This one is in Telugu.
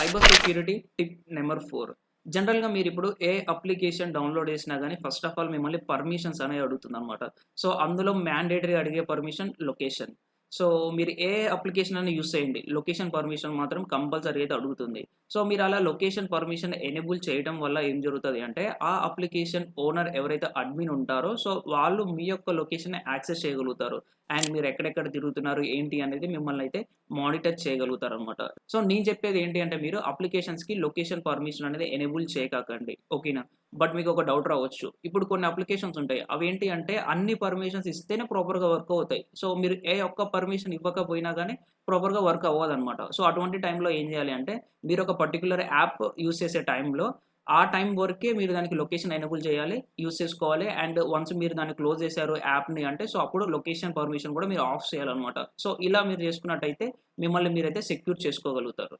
Cyber security tip number 4. జనరల్‌గా మీరిప్పుడు ఏ అప్లికేషన్ డౌన్‌లోడ్ చేసినా గాని ఫస్ట్ ఆఫ్ ఆల్ మిమ్మల్ని పర్మిషన్స్ అనేవి అడుగుతుందనమాట. సో, అందులో మ్యాండేటరీ అడిగే పర్మిషన్ లొకేషన్. సో, మీరు ఏ అప్లికేషన్ అయినా యూజ్ చేయండి. లొకేషన్ పర్మిషన్ మాత్రం కంపల్సరీ అయితే అడుగుతుంది. సో, మీరలా లొకేషన్ పర్మిషన్ ఎనేబుల్ చేయడం వల్ల ఏం జరుగుతది అంటే, ఆ అప్లికేషన్ ఓనర్ ఎవరైతే అడ్మిన్ ఉంటారో, సో, వాళ్ళు మీ యొక్క లొకేషన్‌ని యాక్సెస్ చేయగలుగుతారు. అండ్ మీరు ఎక్కడెక్కడ తిరుగుతున్నారు, ఏంటి అనేది మిమ్మల్నయితే మానిటర్ చేయగలుగుతారనమాట. సో, నేను చెప్పేది ఏంటి అంటే మీరు అప్లికేషన్స్‌కి లొకేషన్ పర్మిషన్ అనేది ఎనేబుల్ చేయకండి. ఓకేనా? బట్ మీకొక డౌట్ రావచ్చు. ఇప్పుడు కొన్ని అప్లికేషన్స్ ఉంటాయి. అవేంటి అంటే అన్ని పర్మిషన్స్ ఇస్తేనే ప్రాపర్‌గా వర్క్ అవుతాయి. సో, మీరు ఏ ఒక్క పర్మిషన్ ఇవ్వకపోయినా గానీ ప్రాపర్‌గా వర్క్ అవ్వదనమాట. సో, అటువంటి టైంలో ఏం చేయాలి అంటే మీరొక పర్టిక్యులర్ యాప్ యూజ్ చేసే టైంలో ఆ టైం వరకే మీరు దానికి లొకేషన్ ఎనేబుల్ చేయాలి. యూజ్ చేసుకోవాలి. అండ్ వన్స్ మీరు దాన్ని క్లోజ్ చేశారు యాప్‌ని అంటే సో, అప్పుడు లొకేషన్ పర్మిషన్ కూడా మీరు ఆఫ్ చేయాలనమాట. సో, ఇలా మీరు చేసుకున్నట్టయితే మిమ్మల్ని మీరైతే సెక్యూర్ చేసుకోగలుగుతారు.